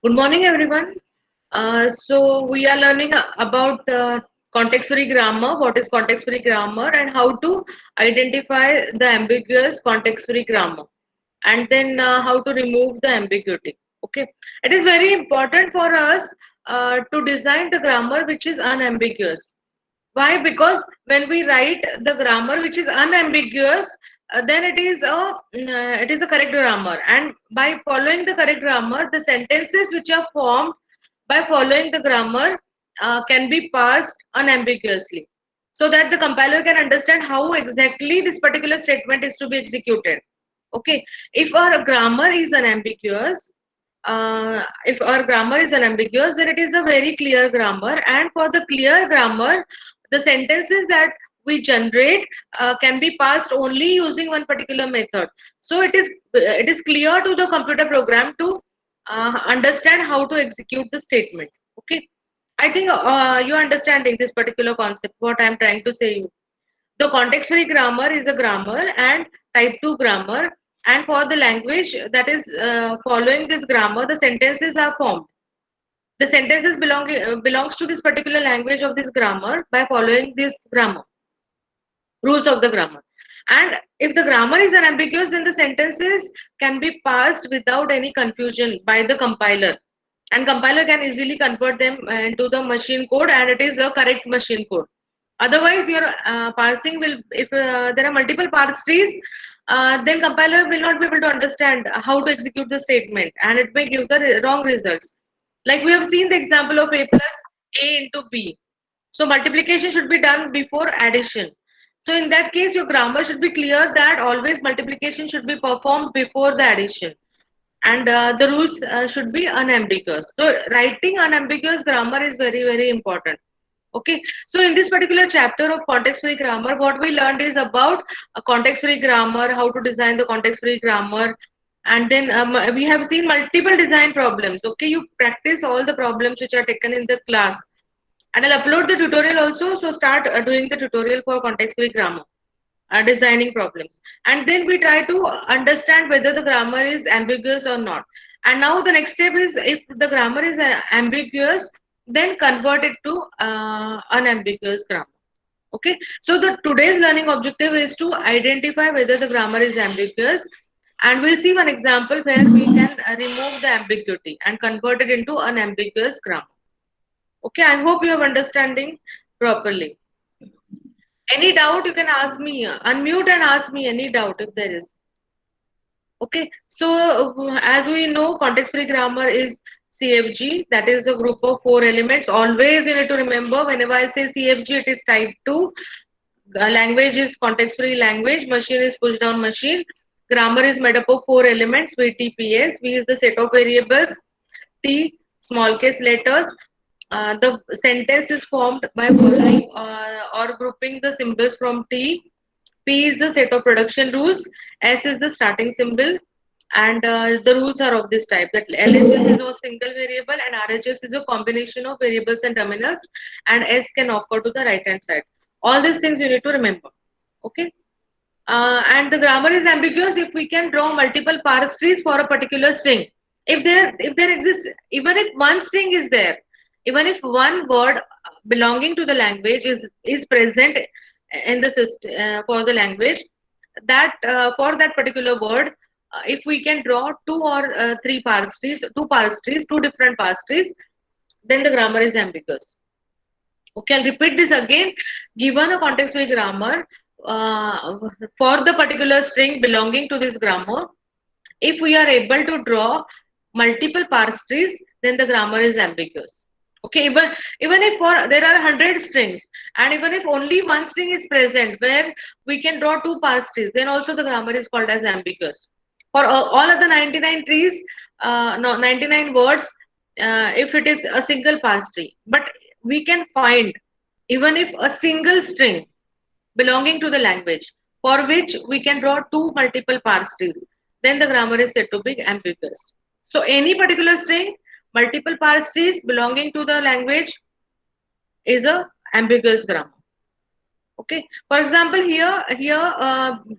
Good morning, everyone. So we are learning about context-free grammar. What is context-free grammar, and how to identify the ambiguous context-free grammar, and then how to remove the ambiguity. Okay, it is very important for us to design the grammar which is unambiguous. Why? Because when we write the grammar which is unambiguous, then it is a correct grammar, and by following the correct grammar, the sentences which are formed by following the grammar can be parsed unambiguously, so that the compiler can understand how exactly this particular statement is to be executed. Okay, if our grammar is unambiguous, then it is a very clear grammar, and for the clear grammar, the sentences that we generate can be passed only using one particular method. So it is clear to the computer program to understand how to execute the statement. Okay, I think you are understanding this particular concept. What I am trying to say you. The context free grammar is a grammar and type 2 grammar, and for the language that is following this grammar, the sentences are formed. The sentences belongs to this particular language of this grammar by following this grammar rules of the grammar. And if the grammar is unambiguous, then the sentences can be passed without any confusion by the compiler, and compiler can easily convert them into the machine code, and it is a correct machine code. Otherwise your parsing will, if there are multiple parse trees, then compiler will not be able to understand how to execute the statement, and it may give the wrong results. Like we have seen the example of a plus a into b. So multiplication should be done before addition. So in that case, your grammar should be clear that always multiplication should be performed before the addition, and the rules should be unambiguous. So writing unambiguous grammar is very, very important. Okay, so in this particular chapter of context free grammar, what we learned is about a context free grammar, how to design the context free grammar, and then we have seen multiple design problems. Okay, you practice all the problems which are taken in the class, and I'll upload the tutorial also. So start doing the tutorial for context free grammar, designing problems, and then we try to understand whether the grammar is ambiguous or not. And now the next step is, if the grammar is ambiguous, then convert it to unambiguous grammar. Okay, so the today's learning objective is to identify whether the grammar is ambiguous, and we'll see one example where we can remove the ambiguity and convert it into unambiguous grammar. Okay, I hope you are understanding properly. Any doubt, you can ask me. Unmute and ask me any doubt if there is. Okay, so as we know, context-free grammar is CFG. That is a group of 4 elements. Always you need to remember, whenever I say CFG, it is type 2. Language is context-free language. Machine is push-down machine. Grammar is made up of 4 elements. VTPS. V is the set of variables. T, small case letters. The sentence is formed by following or grouping the symbols from T. P is the set of production rules. S is the starting symbol. And the rules are of this type, that LHS is a single variable and RHS is a combination of variables and terminals, and S can occur to the right hand side. All these things you need to remember. Okay. And the grammar is ambiguous if we can draw multiple parse trees for a particular string. If there exists, even if one string is there, even if one word belonging to the language is present in the system for the language, that for that particular word, if we can draw two or three parse trees, two different parse trees, then the grammar is ambiguous. Okay, I'll repeat this again. Given a context-free grammar, for the particular string belonging to this grammar, if we are able to draw multiple parse trees, then the grammar is ambiguous. Okay, even if there are 100 strings, and even if only one string is present where we can draw two parse trees, then also the grammar is called as ambiguous. For all of the 99 trees, no 99 words, if it is a single parse tree, but we can find even if a single string belonging to the language for which we can draw two multiple parse trees, then the grammar is said to be ambiguous. So any particular string, multiple parse trees belonging to the language is a ambiguous grammar. Okay. For example,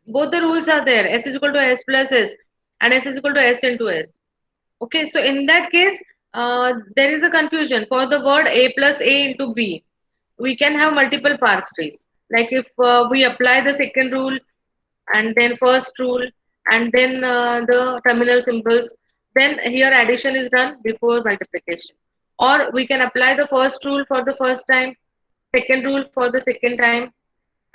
both the rules are there. S is equal to S plus S and S is equal to S into S. Okay. So in that case, there is a confusion for the word a plus a into b. We can have multiple parse trees. Like if we apply the second rule and then first rule and then the terminal symbols, then here addition is done before multiplication. Or we can apply the first rule for the first time, second rule for the second time,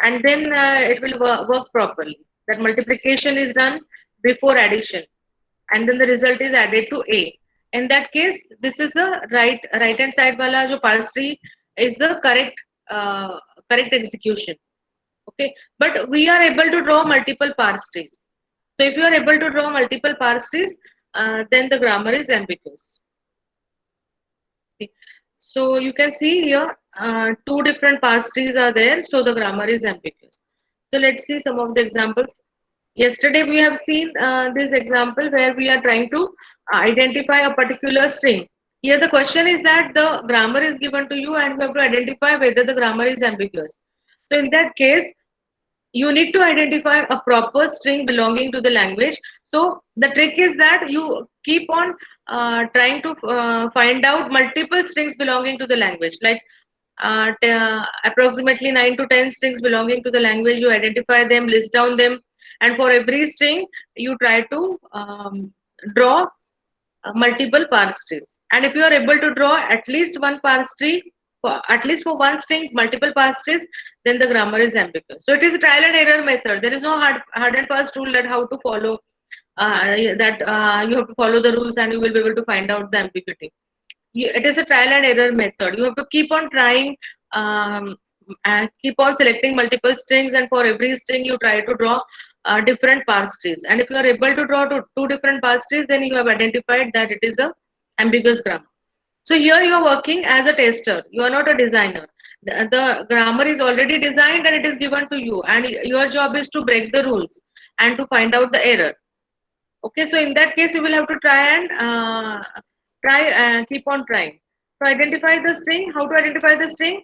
and then it will work properly. That multiplication is done before addition, and then the result is added to A. In that case, this is the right hand side wala jo parse tree is the correct execution. Okay, but we are able to draw multiple parse trees. So if you are able to draw multiple parse trees, then the grammar is ambiguous. Okay. So you can see here two different parse trees are there, so the grammar is ambiguous. So let's see some of the examples. Yesterday we have seen this example where we are trying to identify a particular string. Here the question is that the grammar is given to you and you have to identify whether the grammar is ambiguous. So in that case, you need to identify a proper string belonging to the language. So the trick is that you keep on trying to find out multiple strings belonging to the language, like approximately 9 to 10 strings belonging to the language. You identify them, list down them, and for every string you try to draw multiple parse trees. And if you are able to draw at least one parse tree, for, at least for one string, multiple parse trees, then the grammar is ambiguous. So it is a trial and error method. There is no hard and fast rule that how to follow. You have to follow the rules and you will be able to find out the ambiguity. It is a trial and error method. You have to keep on trying, and keep on selecting multiple strings, and for every string you try to draw different parse trees. And if you are able to draw two different parse trees, then you have identified that it is a ambiguous grammar. So here you are working as a tester. You are not a designer. The grammar is already designed and it is given to you, and your job is to break the rules and to find out the error. Okay, so in that case, you will have to try and keep on trying. So identify the string. How to identify the string?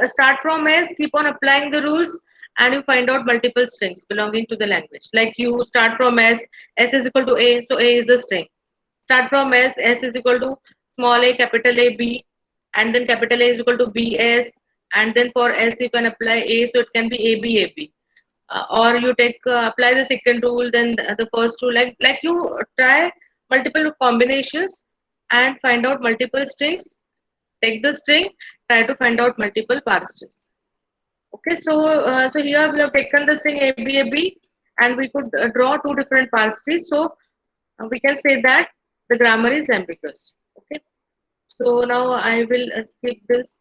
Start from S, keep on applying the rules, and you find out multiple strings belonging to the language. Like you start from S is equal to A, so A is a string. Start from S is equal to small a, capital A, B, and then capital A is equal to B, S, and then for S you can apply A, so it can be A, B, A, B. Or you take apply the second rule, then the first rule, like you try multiple combinations and find out multiple strings. Take the string, try to find out multiple parse strings. Okay, so here we have taken the string AB, and we could draw two different parse trees. So we can say that the grammar is ambiguous. Okay, so now I will skip this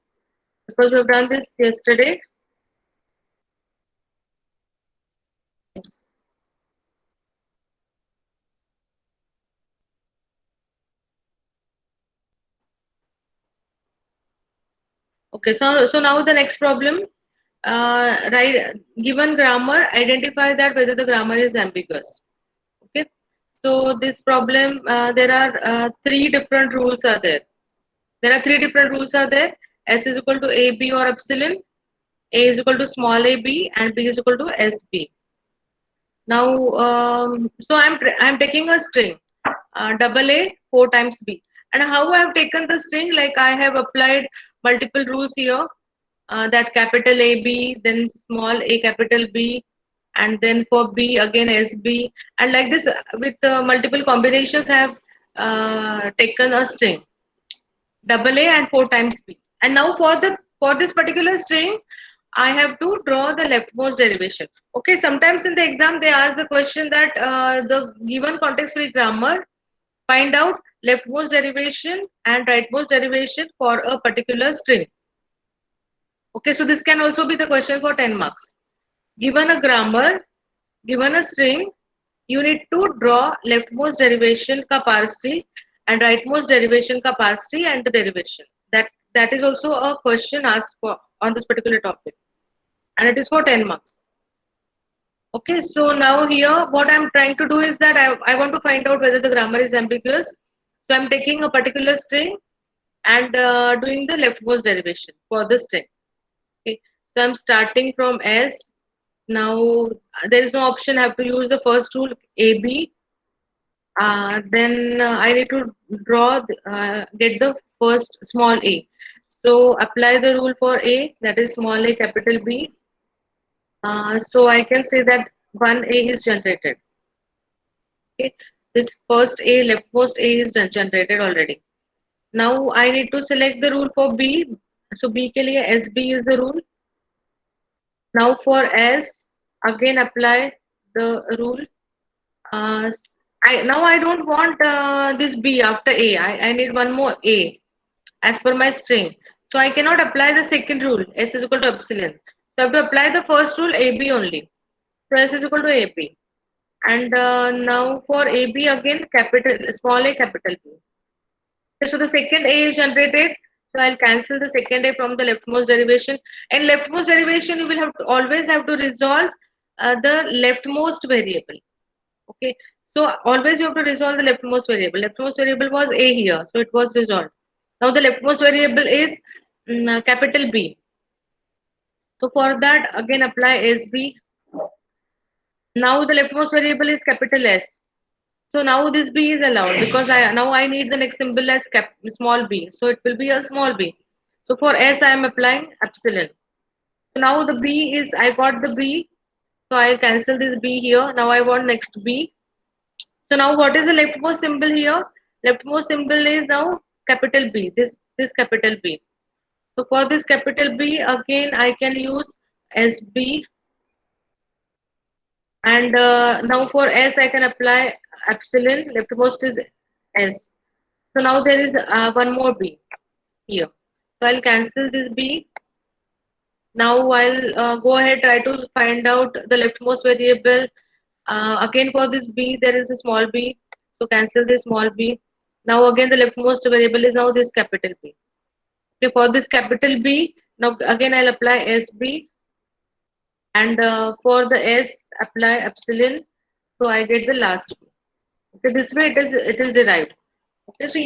because we have done this yesterday. Okay, so now the next problem, right? Given grammar, identify that whether the grammar is ambiguous. Okay, so this problem, there are three different rules are there. There are three different rules are there. S is equal to AB or epsilon, A is equal to small ab, and B is equal to SB. Now, so I'm taking a string, double A 4 times B. And how I have taken the string, like I have applied multiple rules here, that capital AB, then small a capital B, and then for B again SB, and like this with multiple combinations I have taken a string double A and 4 times B. And now for this particular string, I have to draw the leftmost derivation. Okay, sometimes in the exam they ask the question that the given context-free grammar, find out leftmost derivation and rightmost derivation for a particular string. Okay, so this can also be the question for 10 marks. Given a grammar, given a string, you need to draw leftmost derivation ka parse tree and rightmost derivation ka parse tree and the derivation. That is also a question asked for on this particular topic, and it is for 10 marks. Okay, so now here what I'm trying to do is that I want to find out whether the grammar is ambiguous. So I'm taking a particular string and doing the leftmost derivation for the string. Okay, so I'm starting from S. Now there is no option. I have to use the first rule AB. Then I need to get the first small a. So apply the rule for a, that is small a capital B. So I can say that one a is generated. Okay, this first a, leftmost a is generated already. Now I need to select the rule for B. So B के लिए SB is the rule. Now for S, again apply the rule. Uh, now I don't want this B after A. I need one more A as per my string. So I cannot apply the second rule, S is equal to epsilon. So I have to apply the first rule, AB only. So S is equal to AB. And now for AB again, capital small a, capital B. Okay, so the second a is generated. So I'll cancel the second a from the leftmost derivation. And leftmost derivation, you will have to always have to resolve the leftmost variable. Okay, so always you have to resolve the leftmost variable. Leftmost variable was a here, so it was resolved. Now the leftmost variable is capital B. So for that again apply SB. Now the leftmost variable is capital S. So now this B is allowed because I need the next symbol as small b. So it will be a small b. So for S I am applying epsilon. So now the B is, I got the B. So I cancel this B here. Now I want next B. So now what is the leftmost symbol here? Leftmost symbol is now capital B. This capital B. So for this capital B again I can use SB, and now for S I can apply epsilon. Leftmost is S. So now there is one more B here. So I'll cancel this B. Now I'll go ahead, try to find out the leftmost variable. Again for this B there is a small b. So cancel this small b. Now again the leftmost variable is now this capital B. Okay, for this capital B, now again I'll apply SB, and for the S apply epsilon. So I get the last B. Okay, this way it is derived. Okay, so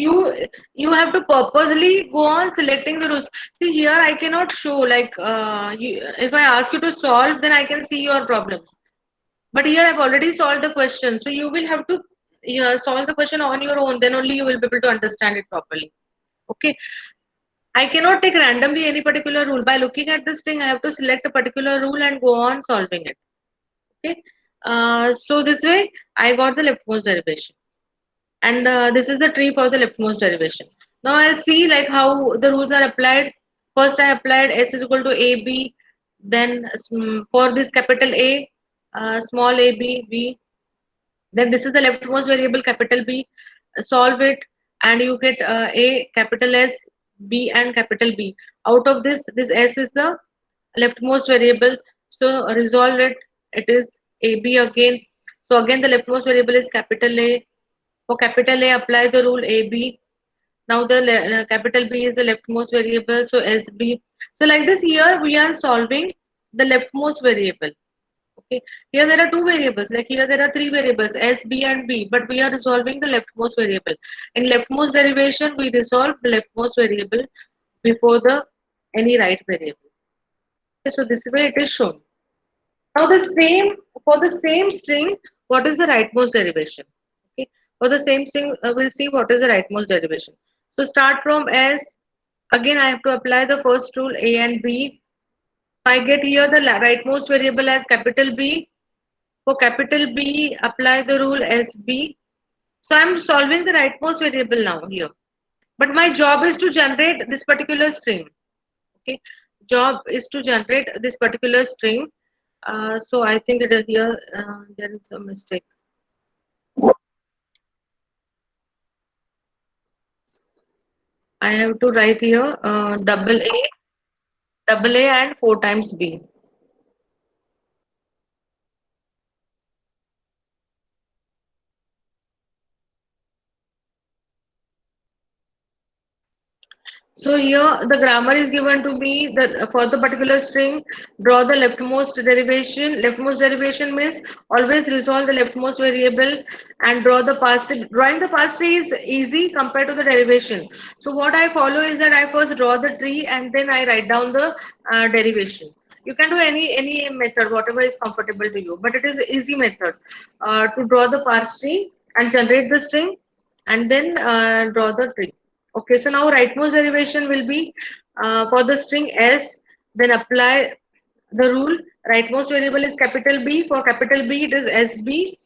you have to purposely go on selecting the rules. See here, I cannot show like if I ask you to solve, then I can see your problems. But here I've already solved the question, so you will have to solve the question on your own. Then only you will be able to understand it properly. Okay, I cannot take randomly any particular rule. By looking at this thing, I have to select a particular rule and go on solving it. Okay, so this way I got the leftmost derivation. And this is the tree for the leftmost derivation. Now I'll see like how the rules are applied. First I applied S is equal to AB, then for this capital A, small a b b, then this is the leftmost variable capital B. Solve it and you get A, capital S, B and capital B. Out of this S is the leftmost variable. So resolve it. It is AB again. So again the leftmost variable is capital A. For capital A, apply the rule AB. Now the capital B is the leftmost variable, so SB. So like this here we are solving the leftmost variable. Okay, here there are two variables, like here there are three variables S, B and B, but we are resolving the leftmost variable. In leftmost derivation, we resolve the leftmost variable before the any right variable. Okay, so this way it is shown. Now the same, for the same string, what is the rightmost derivation? Okay, for the same string, we'll see what is the rightmost derivation. So start from S. Again, I have to apply the first rule A and B. I get here the rightmost variable as capital B. For capital B, apply the rule SB. So I'm solving the rightmost variable now here. But my job is to generate this particular string. Okay, job is to generate this particular string. So I think that here there is a mistake. I have to write here double A and 4 times B. So here the grammar is given to me that for the particular string, draw the leftmost derivation. Leftmost derivation means always resolve the leftmost variable and draw the pass tree. Drawing the pass tree is easy compared to the derivation. So what I follow is that I first draw the tree and then I write down the derivation. You can do any method, whatever is comfortable to you, but it is easy method to draw the parse tree and generate the string and then draw the tree. Okay, so now rightmost derivation will be for the string s, then apply the rule. Rightmost variable is capital B. For capital B, it is SB.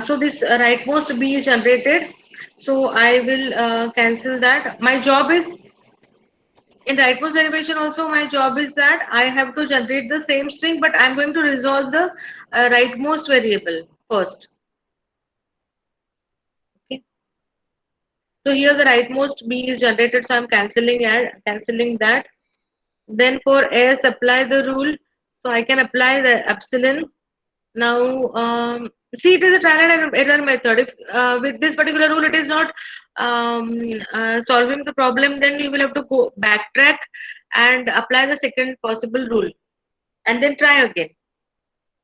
So this rightmost B is generated. So I will cancel that. My job is in rightmost derivation also. My job is that I have to generate the same string, but I'm going to resolve the rightmost variable first. Okay. So here the rightmost B is generated. So I'm cancelling that. Then for S, apply the rule. So I can apply the epsilon. Now, see, it is a trial and error method. If with this particular rule it is not solving the problem, then you will have to go backtrack and apply the second possible rule and then try again.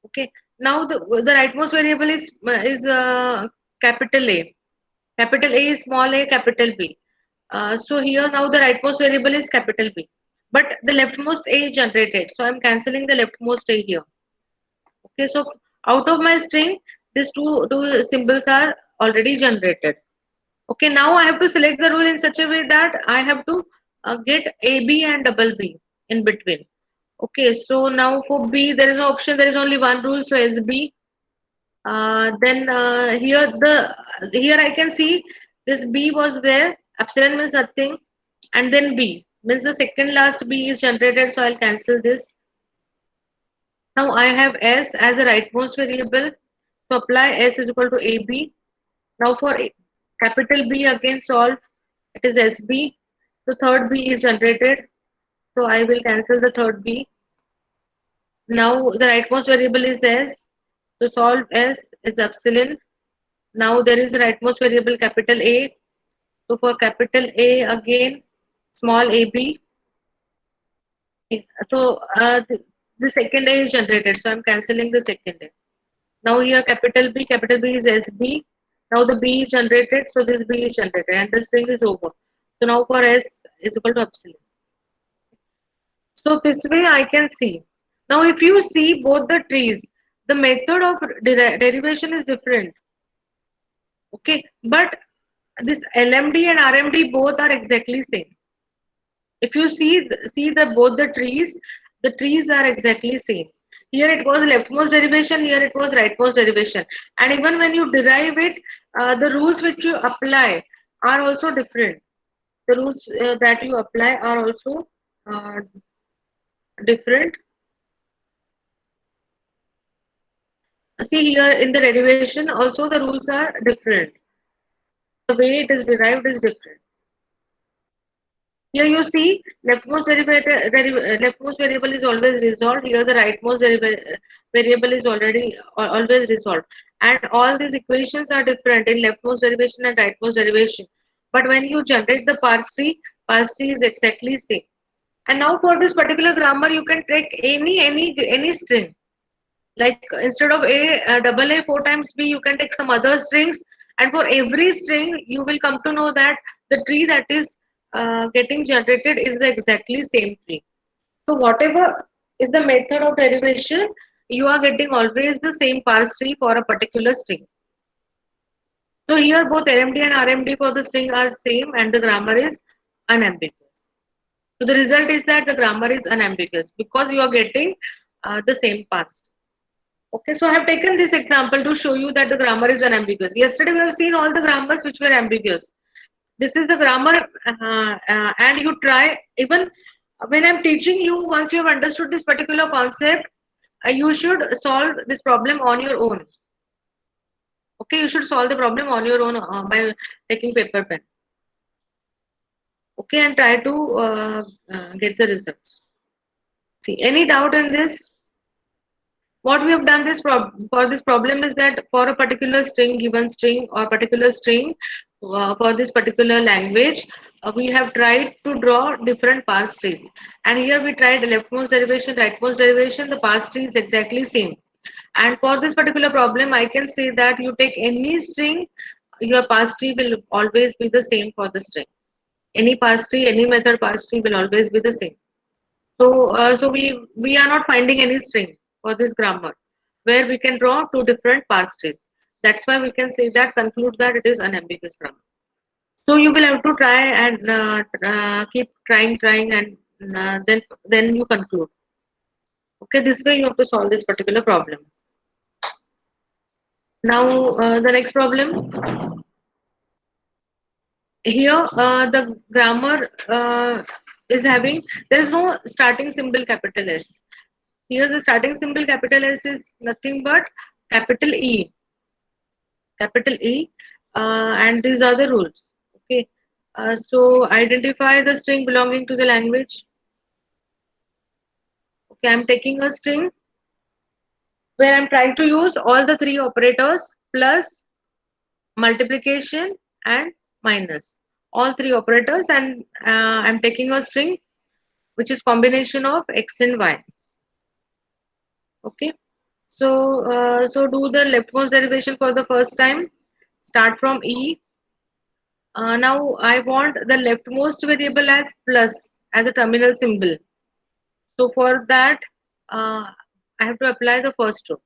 Okay. Now the rightmost variable is capital A. Capital A is small a, capital B. So here now the rightmost variable is capital B, but the leftmost A is generated. So I'm cancelling the leftmost A here. Okay, so out of my string, these two symbols are already generated. Okay, now I have to select the rule in such a way that I have to get AB and double B in between. Okay, so now for B there is no option. There is only one rule, so SB. Then here I can see this B was there. Epsilon means nothing, and then B means the second last B is generated. So I'll cancel this. Now I have S as a rightmost variable. To apply S is equal to AB. Now for capital B again solve. It is SB. The third B is generated. So I will cancel the third B. Now the rightmost variable is S. To solve S is epsilon. Now there is a rightmost variable capital A. So for capital A again, small ab. So the second A is generated. So I'm cancelling the second A. Now here capital B is SB. Now the B is generated. So this B is generated and the string is over. So now for S is equal to epsilon. So this way I can see. Now if you see both the trees, the method of derivation is different. Okay, but this LMD and RMD both are exactly same. If you see the both the trees are exactly same. Here it was leftmost derivation, here it was rightmost derivation, and even when you derive it, the rules which you apply are also different. The rules that you apply are also uh, different. See here in the derivation also the rules are different. The way it is derived is different. Here you see leftmost variable is always resolved. Here the variable is always resolved, and all these equations are different in leftmost derivation and rightmost derivation. But when you generate the parse tree is exactly same. And now for this particular grammar, you can take any string. Like instead of double A four times B, you can take some other strings, and for every string, you will come to know that the tree that is getting generated is the exactly same tree. So whatever is the method of derivation, you are getting always the same parse tree for a particular string. So here both LMD and RMD for the string are same, and the grammar is unambiguous. So the result is that the grammar is unambiguous because you are getting the same parse. Okay, so I have taken this example to show you that the grammar is unambiguous. Yesterday we have seen all the grammars which were ambiguous. This is the grammar, and you try, even when I'm teaching you, once you have understood this particular concept, you should solve this problem on your own. Okay, you should solve the problem on your own by taking paper pen. Okay, and try to get the results. See, any doubt in this? What we have done for this problem is that for a particular string, given string or particular string for this particular language, we have tried to draw different parse trees, and here we tried leftmost derivation, rightmost derivation. The parse tree is exactly same, and for this particular problem I can say that you take any string, your parse tree will always be the same for the string. Any parse tree, any method parse tree will always be the same. So we are not finding any string for this grammar where we can draw two different parse trees. That's why we can say that, conclude that it is unambiguous grammar. So you will have to try and keep trying, and then you conclude. Okay, this way you have to solve this particular problem. Now the next problem. Here the grammar is having, there is no starting symbol capital S. Here the starting symbol capital S is nothing but capital E, capital E, and these are the rules. Okay, so identify the string belonging to the language. Okay, I'm taking a string where I'm trying to use all the three operators: plus, multiplication, and minus. All three operators, and I'm taking a string which is combination of x and y. Okay, so do the leftmost derivation for the first time. Start from E. Now I want the leftmost variable as plus, as a terminal symbol. So for that, I have to apply the first row.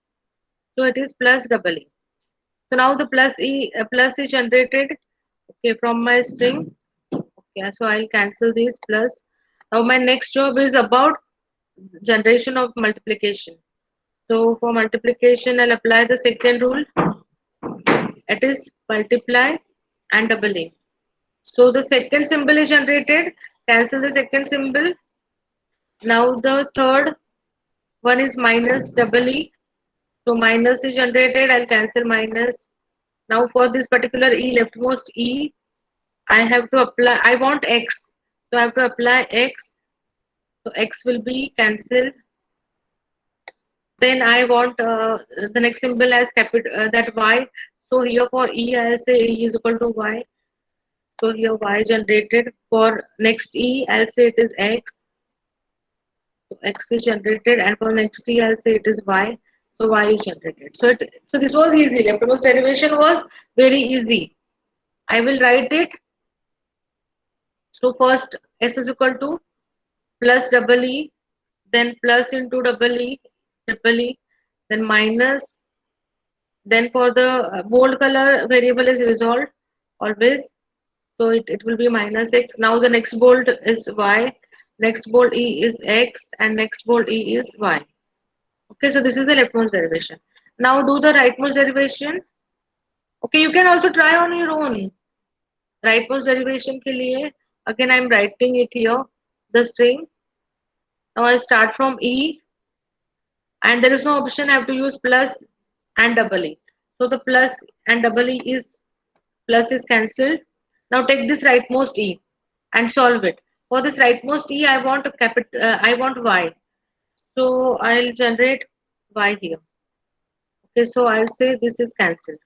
So it is plus double E. So now the plus is generated, okay, from my string. Okay, so I'll cancel this plus. Now my next job is about generation of multiplication. So for multiplication, I'll apply the second rule. It is multiply and double A. So the second symbol is generated. Cancel the second symbol. Now the third one is minus double E. So minus is generated. I'll cancel minus. Now for this particular E, leftmost E, I have to apply. I want X. So I have to apply X. So X will be cancelled. Then I want the next symbol as capital, that Y. So here for E, I'll say E is equal to Y. So here Y generated. For next E, I'll say it is X. So X is generated, and for next E, I'll say it is Y. So Y is generated. So this was easy. Leftmost derivation was very easy. I will write it. So first S is equal to plus double E, then plus into double E, then minus. Then for the bold color variable is resolved always. So it will be minus X. Now the next bold is Y, next bold E is X, and next bold E is Y. Okay, so this is the leftmost derivation. Now do the rightmost derivation. Okay, you can also try on your own. Rightmost derivation ke liye, again I'm writing it here, the string. Now I start from E, and there is no option, I have to use plus and double E. So the plus and double E is, plus is cancelled. Now take this rightmost E and solve it. For this rightmost E, I want I want Y. So I'll generate Y here. Okay, so I'll say this is cancelled.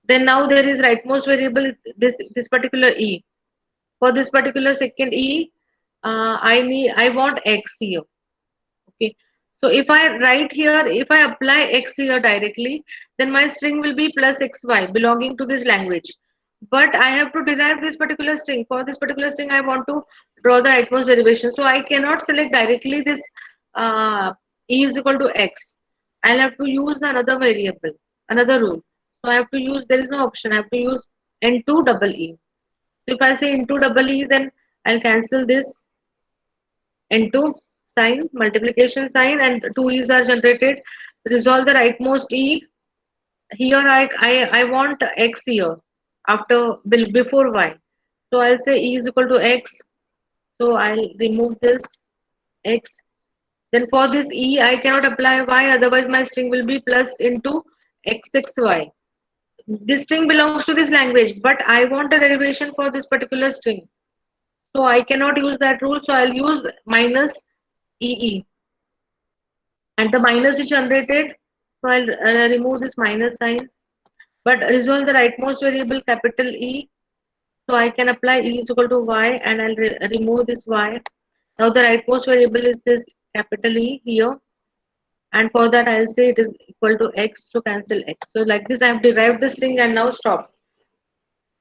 Then now there is rightmost variable, this particular E. For this particular second E, I want X here. Okay, so if I write here, if I apply X here directly, then my string will be plus XY belonging to this language. But I have to derive this particular string. For this particular string, I want to draw the rightmost derivation. So I cannot select directly this E is equal to X. I'll have to use another variable, another rule. So I have to use, there is no option, I have to use into double E. So if I say into double E, then I'll cancel this into sign, multiplication sign, and two E's are generated. Resolve the rightmost E. Here I want X here after before Y. So I'll say E is equal to X. So I'll remove this X. Then for this E, I cannot apply Y, otherwise my string will be plus into XXY. This string belongs to this language, but I want a derivation for this particular string. So I cannot use that rule, so I'll use minus EE. And the minus is generated, so I'll remove this minus sign. But resolve the rightmost variable capital E. So I can apply E is equal to Y, and I'll remove this Y. Now the rightmost variable is this capital E here. And for that I'll say it is equal to X, to cancel X. So like this I have derived the string and now stop.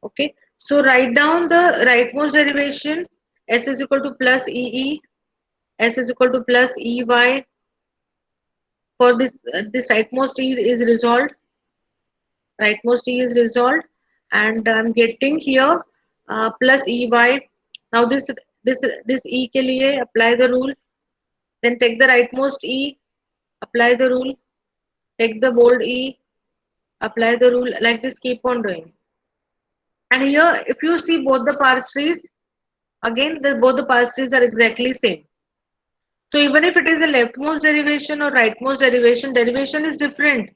Okay, so write down the rightmost derivation. S is equal to plus EE, S is equal to plus EY. For this, this rightmost E is resolved. rightmost e is resolved, and I'm getting here plus ey. Now this e ke liye apply the rule, then take the rightmost e, apply the rule, take the bold e, apply the rule, like this keep on doing. And here if you see both the parse trees, again both the parse trees are exactly same. So even if it is a leftmost derivation or rightmost derivation, derivation is different.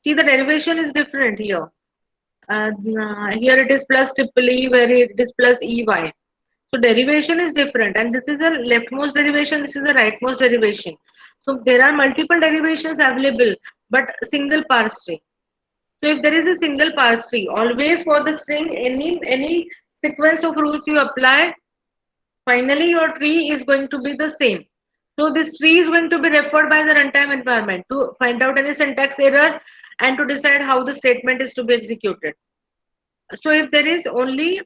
See, the derivation is different here. Here it is plus triple E, where it is plus EY. So derivation is different, and this is a leftmost derivation, this is a rightmost derivation. So there are multiple derivations available, but single parse tree. So if there is a single parse tree, always for the string, any sequence of rules you apply, finally your tree is going to be the same. So this tree is going to be referred by the runtime environment to find out any syntax error and to decide how the statement is to be executed. So if there is only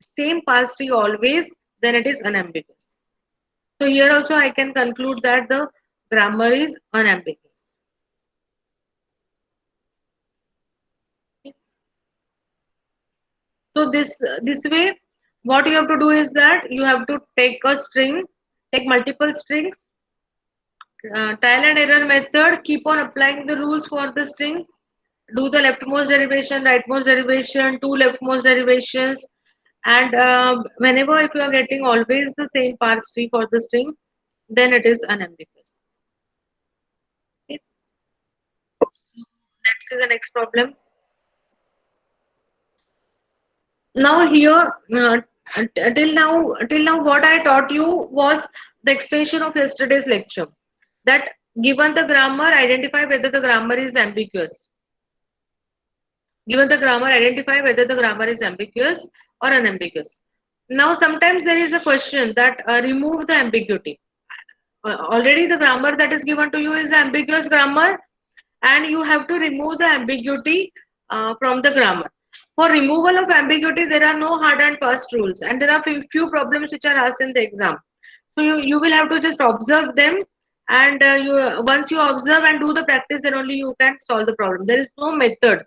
same parse tree always, then it is unambiguous. So here also I can conclude that the grammar is unambiguous. So this way, what you have to do is that you have to take a string, take multiple strings, trial and error method, keep on applying the rules for the string, do the leftmost derivation, rightmost derivation, two leftmost derivations, and whenever if you are getting always the same parse tree for the string, then it is unambiguous. Okay. So let's see the next problem. Now here, till now what I taught you was the extension of yesterday's lecture, that given the grammar, identify whether the grammar is ambiguous. Given the grammar, identify whether the grammar is ambiguous or unambiguous. Now sometimes there is a question that remove the ambiguity. Already the grammar that is given to you is ambiguous grammar, and you have to remove the ambiguity from the grammar. For removal of ambiguity, there are no hard and fast rules, and there are few problems which are asked in the exam. So you will have to just observe them, and once you observe and do the practice, then only you can solve the problem. There is no method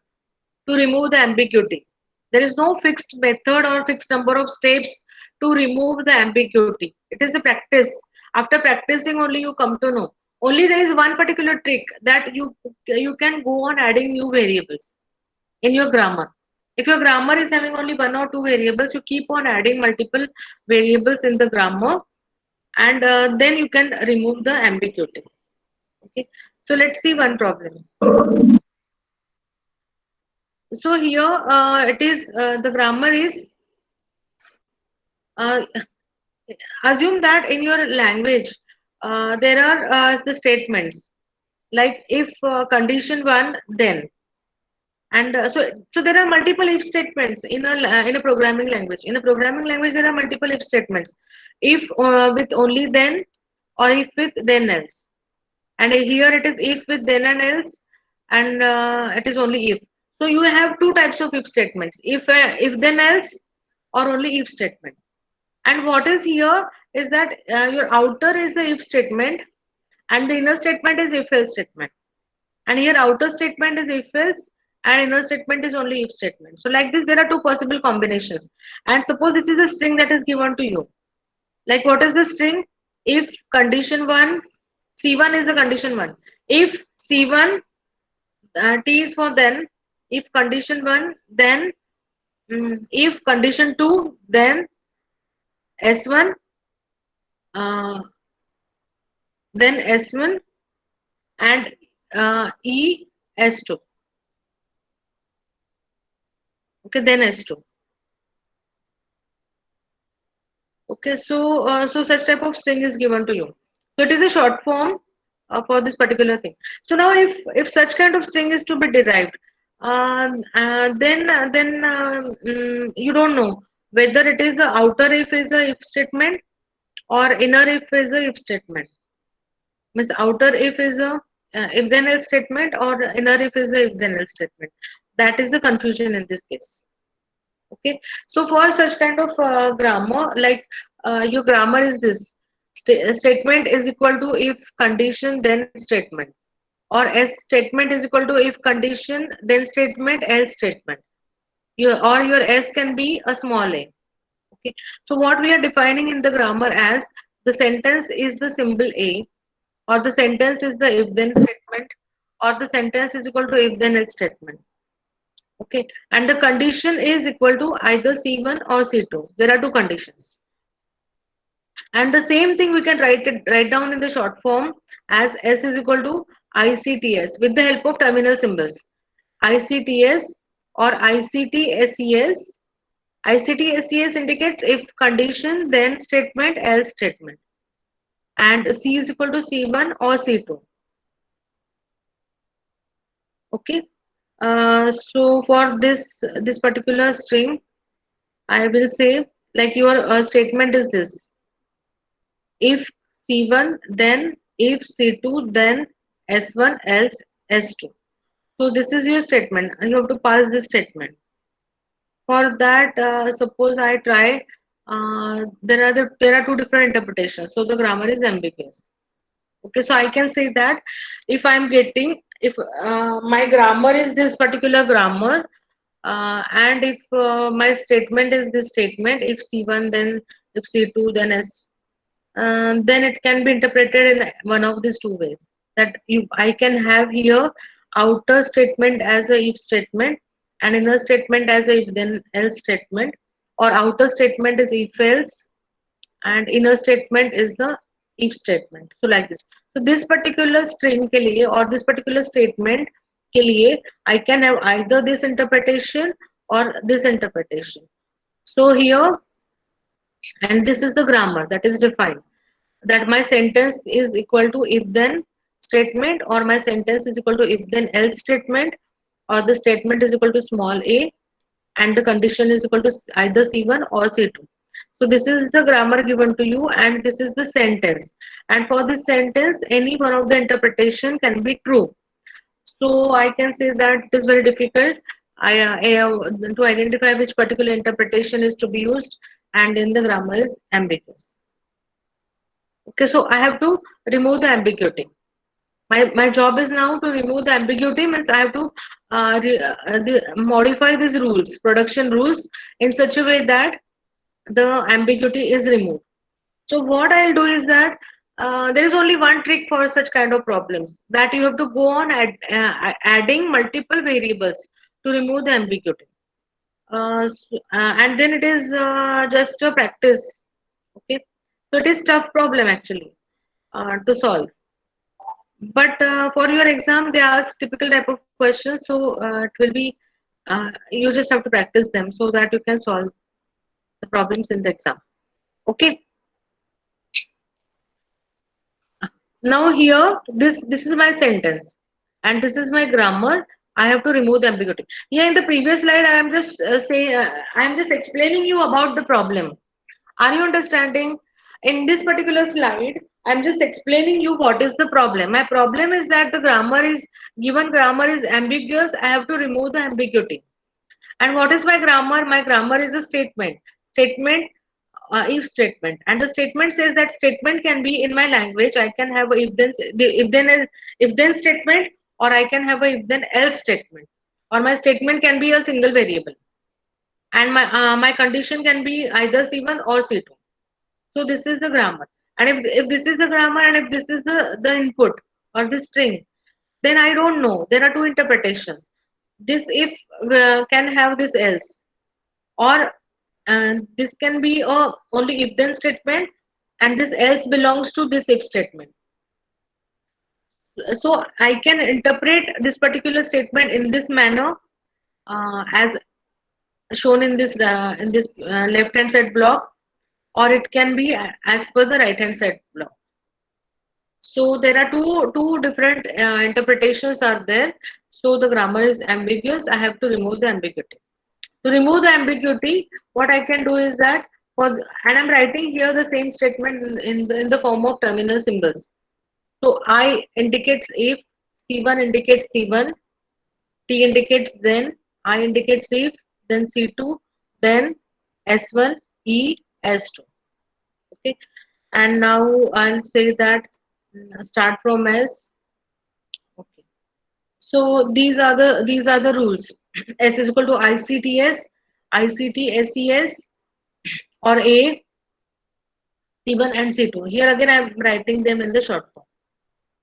to remove the ambiguity. There is no fixed method or fixed number of steps to remove the ambiguity. It is a practice. After practicing, only you come to know. Only there is one particular trick that you can go on adding new variables in your grammar. If your grammar is having only one or two variables, you keep on adding multiple variables in the grammar, and then you can remove the ambiguity. Okay. So let's see one problem. So here it is the grammar is uh, assume that in your language there are the statements like if condition one, then, and so there are multiple if statements in a programming language. In a programming language there are multiple if statements, if with only then, or if with then else, and here it is if with then and else, and it is only if. So you have two types of if statements, if then else, or only if statement. And what is here is that your outer is the if statement, and the inner statement is if else statement. And here outer statement is if else, and inner statement is only if statement. So like this, there are two possible combinations. And suppose this is a string that is given to you. Like what is the string? If condition one, C1 is the condition one. If C1, T is for then. If condition one, then if condition two, then S1, uh, then S1, and E S2. Okay, then S2. Okay, so such type of string is given to you. So it is a short form for this particular thing. So now if such kind of string is to be derived, then you don't know whether it is a outer if is a if statement or inner if is a if statement. Means outer if is a if then else statement, or inner if is a if then else statement. That is the confusion in this case. Okay, so for such kind of grammar, like your grammar is this: statement is equal to if condition then statement. or S statement is equal to if condition, then statement, else statement. Your S can be a small a. Okay. So what we are defining in the grammar as the sentence is the symbol A, or the sentence is the if then statement, or the sentence is equal to if then else statement. Okay. And the condition is equal to either C1 or C2. There are two conditions. And the same thing we can write down in the short form as S is equal to ICTS with the help of terminal symbols. ICTS or ICTSES. ICTSES indicates if condition, then statement, else statement. And C is equal to C1 or C2. Okay. So for this particular string, I will say like your statement is this: if C1, then if C2, then S1, else S2. So this is your statement, and you have to pass this statement. For that, suppose I try. There are two different interpretations. So the grammar is ambiguous. Okay, so I can say that if I'm getting if my grammar is this particular grammar, and if my statement is this statement, if C1, then if C2, then S, then it can be interpreted in one of these two ways. That if I can have here outer statement as a if statement and inner statement as a if then else statement, or outer statement is if else and inner statement is the if statement. So like this. So this particular string के लिए or this particular statement के लिए I can have either this interpretation or this interpretation. So here, and this is the grammar that is defined, that my sentence is equal to if then statement, or my sentence is equal to if then else statement, or the statement is equal to small a and the condition is equal to either C1 or C2. So this is the grammar given to you, and this is the sentence. And for this sentence, any one of the interpretation can be true. So I can say that it is very difficult to identify which particular interpretation is to be used, and in the grammar is ambiguous. Okay, so I have to remove the ambiguity. My job is now to remove the ambiguity, means I have to modify these rules, production rules, in such a way that the ambiguity is removed. So what I'll do is that there is only one trick for such kind of problems, that you have to go on adding multiple variables to remove the ambiguity. And then it is just a practice. Okay, so it is tough problem actually to solve. But for your exam, they ask typical type of questions, so it will be you just have to practice them so that you can solve the problems in the exam. Okay. Now here, this is my sentence, and this is my grammar. I have to remove the ambiguity. Yeah, in the previous slide, I am just I am just explaining you about the problem. Are you understanding? In this particular slide, I'm just explaining you what is the problem. My problem is that the grammar is given grammar is ambiguous. I have to remove the ambiguity. And what is my grammar? My grammar is a statement. Statement, if statement, and the statement says that statement can be in my language. I can have a if then statement, or I can have a if then else statement, or my statement can be a single variable, and my condition can be either C1 or C2. So this is the grammar. And if this is the grammar and if this is the input or the string, then I don't know. There are two interpretations. This if can have this else, or this can be a only if then statement, and this else belongs to this if statement. So I can interpret this particular statement in this manner, as shown in this left hand side block, or it can be as per the right hand side block. So there are two different interpretations are there. So the grammar is ambiguous. I have to remove the ambiguity. To remove the ambiguity, what I can do is that and I'm writing here the same statement in the form of terminal symbols. So I indicates if, C1 indicates C1, T indicates then, I indicates if, then C2, then S1, E, S2. Okay, and now I'll say that start from S. Okay, So these are the rules. S is equal to ICTS, ICT-SES, or A, C1 and C2. Here again I am writing them in the short form.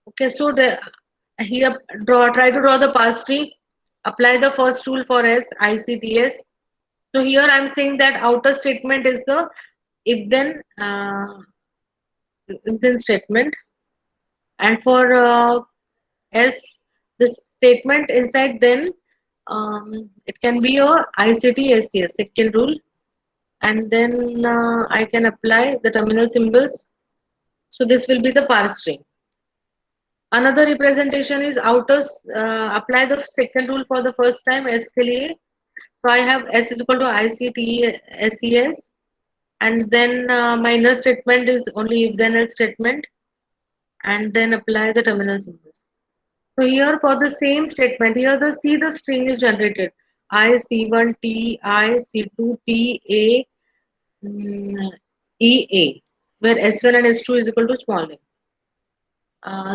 Okay, so the here try to draw the pass tree. Apply the first rule for S, ICTS. So here I am saying that outer statement is the if then statement, and for S, the statement inside then it can be a ICT-SES second rule, and then I can apply the terminal symbols. So this will be the parse tree. Another representation is outer. Apply the second rule for the first time S के लिए. So I have S is equal to ICT-SES, and then my inner statement is only if then else statement, and then apply the terminal symbols. So here for the same statement, here the string is generated. I C1 T I C2 T A E A, where S1 and S2 is equal to small a.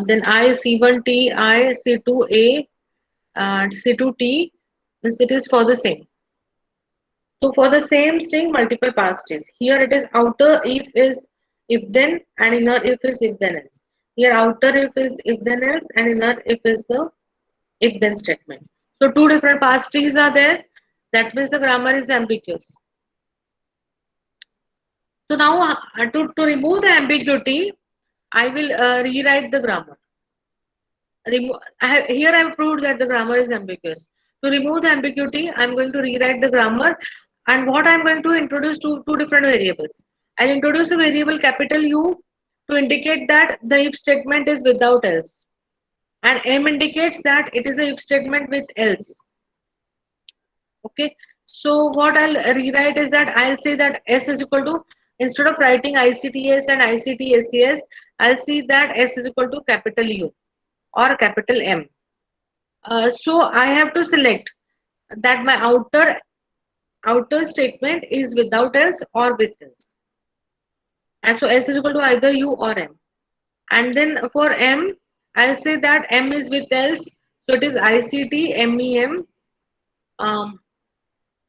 Then I C1 T I C2 A C2 T, this it is for the same. So for the same string, multiple pass trees. Here it is outer if then, and inner if is if then else. Here outer if is if then else, and inner if is the if then statement. So two different pass trees are there. That means the grammar is ambiguous. So now to remove the ambiguity, I will rewrite the grammar. Here I have proved that the grammar is ambiguous. To remove the ambiguity, I am going to rewrite the grammar, and what I am going to introduce two different variables. I will introduce a variable capital U to indicate that the if statement is without else, and M indicates that it is a if statement with else. Okay, so what I'll rewrite is that I'll say that S is equal to, instead of writing ICTS and ICT-SES, I'll see that S is equal to capital U or capital M. So I have to select that my outer statement is without else or with else. And so S is equal to either U or M. And then for M, I'll say that M is with else. So it is ICT MEM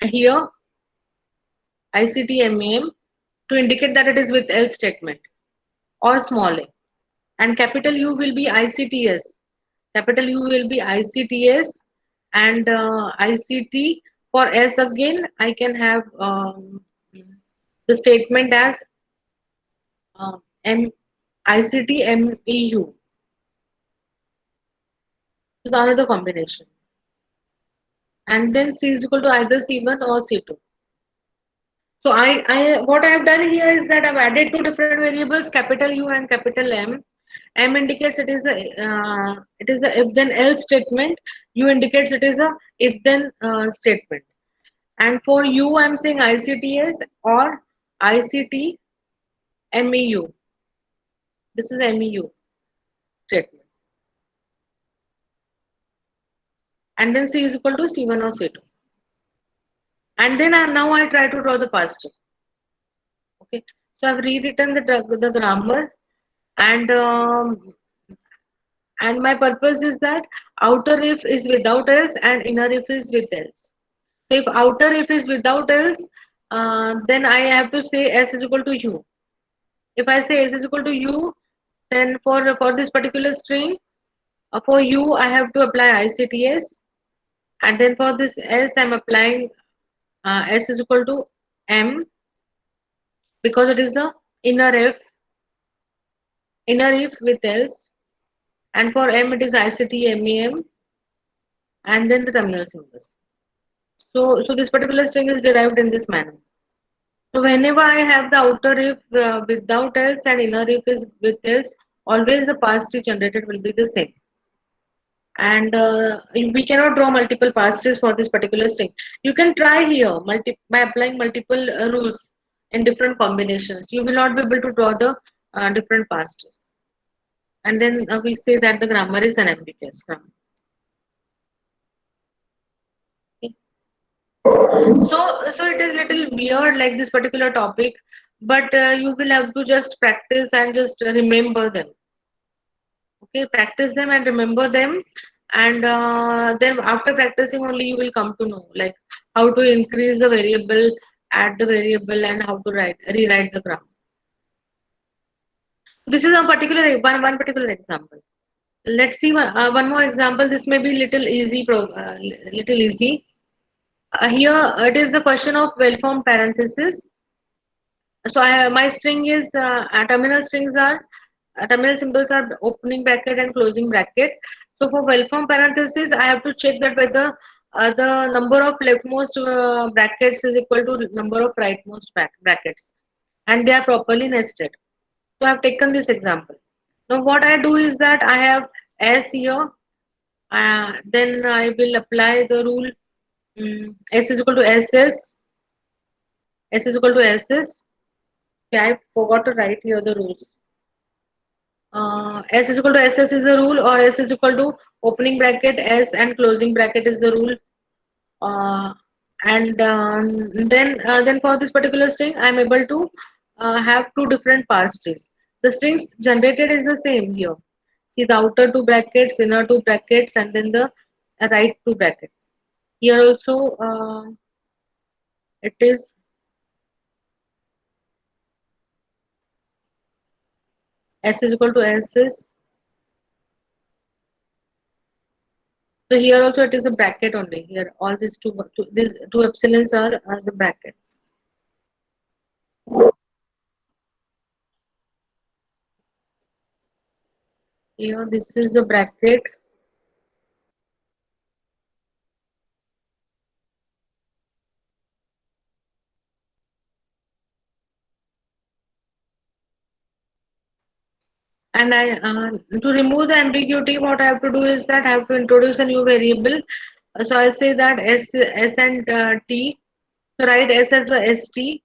here, ICT MEM, to indicate that it is with else statement or small a. And capital U will be ICTS. Capital U will be ICTS, and ICT for S again, I can have the statement as M ICT MEU. So the another combination. And then C is equal to either C1 or C2. So what I have done here is that I've added two different variables, capital U and capital M. M indicates it is a if then else statement. U indicates it is a if then statement. And for U, I'm saying ICTS or ICT MEU. This is MEU statement. And then C is equal to C1 or C2. And then now I try to draw the past string. Okay. So I've rewritten the grammar, and my purpose is that outer if is without else and inner if is with else. So if outer if is without else, then I have to say S is equal to U. If I say S is equal to U, then for this particular string, for U I have to apply ICTS, and then for this S I'm applying S is equal to M, because it is the inner if with else, and for M it is ICT MEM, and then the terminal symbols. So this particular string is derived in this manner. So whenever I have the outer if without else and inner if is with else, always the pass tree generated will be the same. And we cannot draw multiple pass trees for this particular string. You can try here by applying multiple rules in different combinations. You will not be able to draw the different pass trees. And then we say that the grammar is unambiguous grammar. Okay. So it is little weird, like this particular topic, but you will have to just practice and just remember them. Okay, practice them and remember them, and then after practicing only you will come to know like how to increase the variable, add the variable, and how to rewrite the grammar. This is a one particular example. Let's see one more example. This may be little easy. Here it is the question of well formed parenthesis. So my string is terminal symbols are opening bracket and closing bracket. So for well formed parenthesis, I have to check that whether the number of leftmost brackets is equal to number of rightmost brackets, and they are properly nested. So I have taken this example. Now what I do is that I have S here, then I will apply the rule, S is equal to SS, S is equal to SS. Okay, I forgot to write here the rules. S is equal to SS is the rule, or S is equal to opening bracket S and closing bracket is the rule. Uh, and then for this particular string, I am able to have two different parse trees. The strings generated is the same here. See the outer two brackets, inner two brackets, and then the right two brackets. Here also it is S is equal to SS. So here also it is a bracket only. Here all these two epsilons are the bracket. Here this is the bracket. And to remove the ambiguity, what I have to do is that I have to introduce a new variable. So I'll say that S and T. So write S as a ST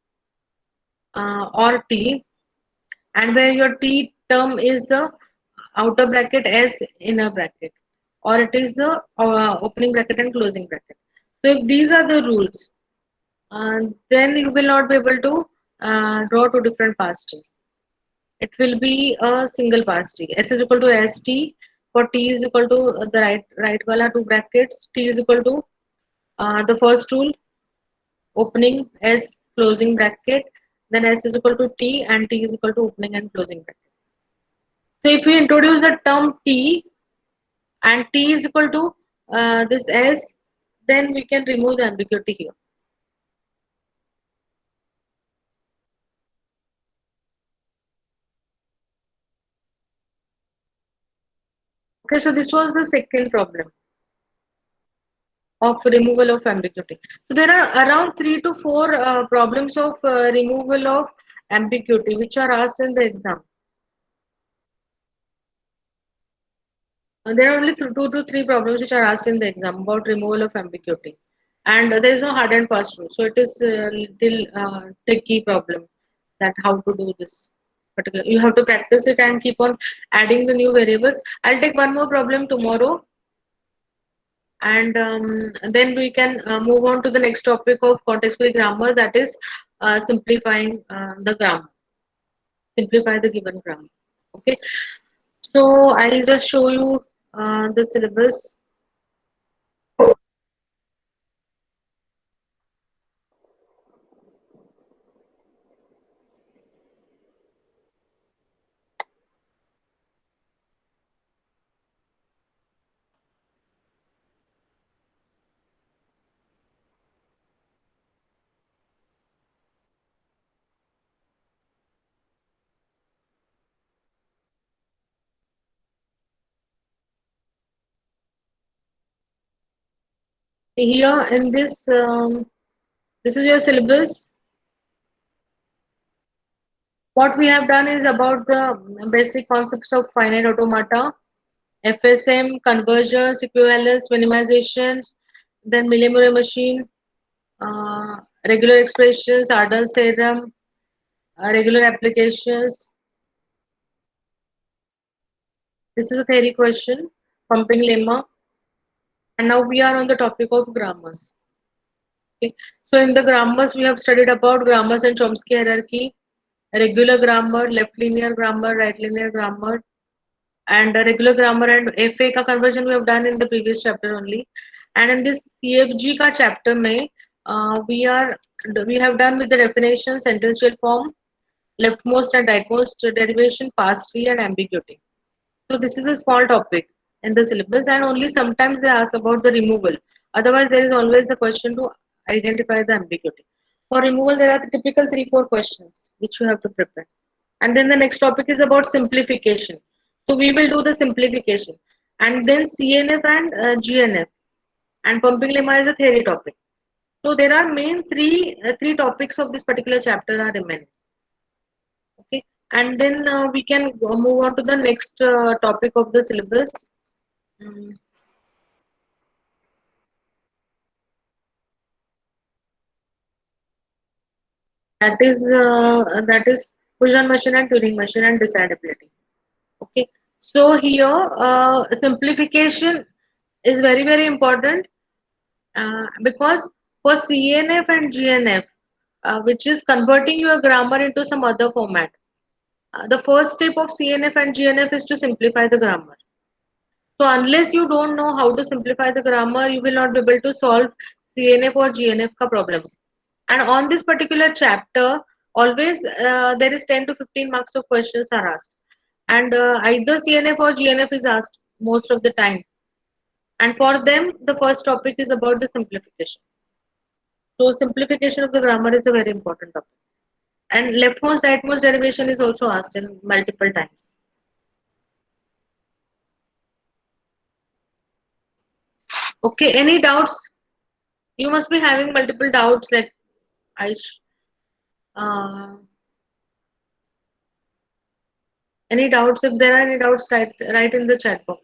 or T, and where your T term is the outer bracket, S inner bracket, or it is the opening bracket and closing bracket. So if these are the rules, then you will not be able to draw two different parse trees. It will be a single parse tree. S is equal to ST, for T is equal to the right wala two brackets. T is equal to the first rule, opening S closing bracket. Then S is equal to T and T is equal to opening and closing bracket. So if we introduce the term T and T is equal to this S, then we can remove the ambiguity here. Okay, so this was the second problem of removal of ambiguity. So there are around 3 to 4 problems of removal of ambiguity which are asked in the exam. There are only 2 to 3 problems which are asked in the exam about removal of ambiguity, and there is no hard and fast rule. So it is little tricky problem that how to do this particular. You have to practice it and keep on adding the new variables. I'll take one more problem tomorrow, and then we can move on to the next topic of context-free grammar, that is simplifying the grammar, simplify the given grammar. Okay, so I'll just show you the syllabus. Here in this is your syllabus. What we have done is about the basic concepts of finite automata, FSM, convergence, equivalence, minimizations, then Miller machine, uh, regular expressions, Arden's theorem, regular applications. This is a theory question, pumping lemma, and now we are on the topic of grammars. Okay. So in the grammars, we have studied about grammars and Chomsky hierarchy, regular grammar, left linear grammar, right linear grammar. and regular grammar and FA ka conversion we have done in the previous chapter only. And in this CFG ka chapter mein, we have done with the definition, sentencial form, leftmost and rightmost derivation, past three, and ambiguity. So this is a small topic in the syllabus, and only sometimes they ask about the removal. Otherwise, there is always a question to identify the ambiguity. For removal, there are the typical 3-4 questions which you have to prepare. And then the next topic is about simplification. So we will do the simplification, and then CNF and GNF, and pumping lemma is a theory topic. So there are main three topics of this particular chapter are remaining. Okay, and then we can move on to the next topic of the syllabus. Mm, that is Pujan machine and Turing machine and decidability. Okay, so here simplification is very important because for CNF and GNF, which is converting your grammar into some other format, the first step of CNF and GNF is to simplify the grammar. So unless you don't know how to simplify the grammar, you will not be able to solve CNF or GNF ka problems. And on this particular chapter, always there is 10 to 15 marks of questions are asked. And either CNF or GNF is asked most of the time. And for them, the first topic is about the simplification. So simplification of the grammar is a very important topic. And leftmost, rightmost derivation is also asked in multiple times. Okay, any doubts? You must be having multiple doubts like I uh, any doubts? If there are any doubts, write in the chat box.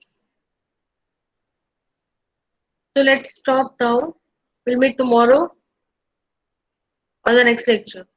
So let's stop now. We'll meet tomorrow or the next lecture.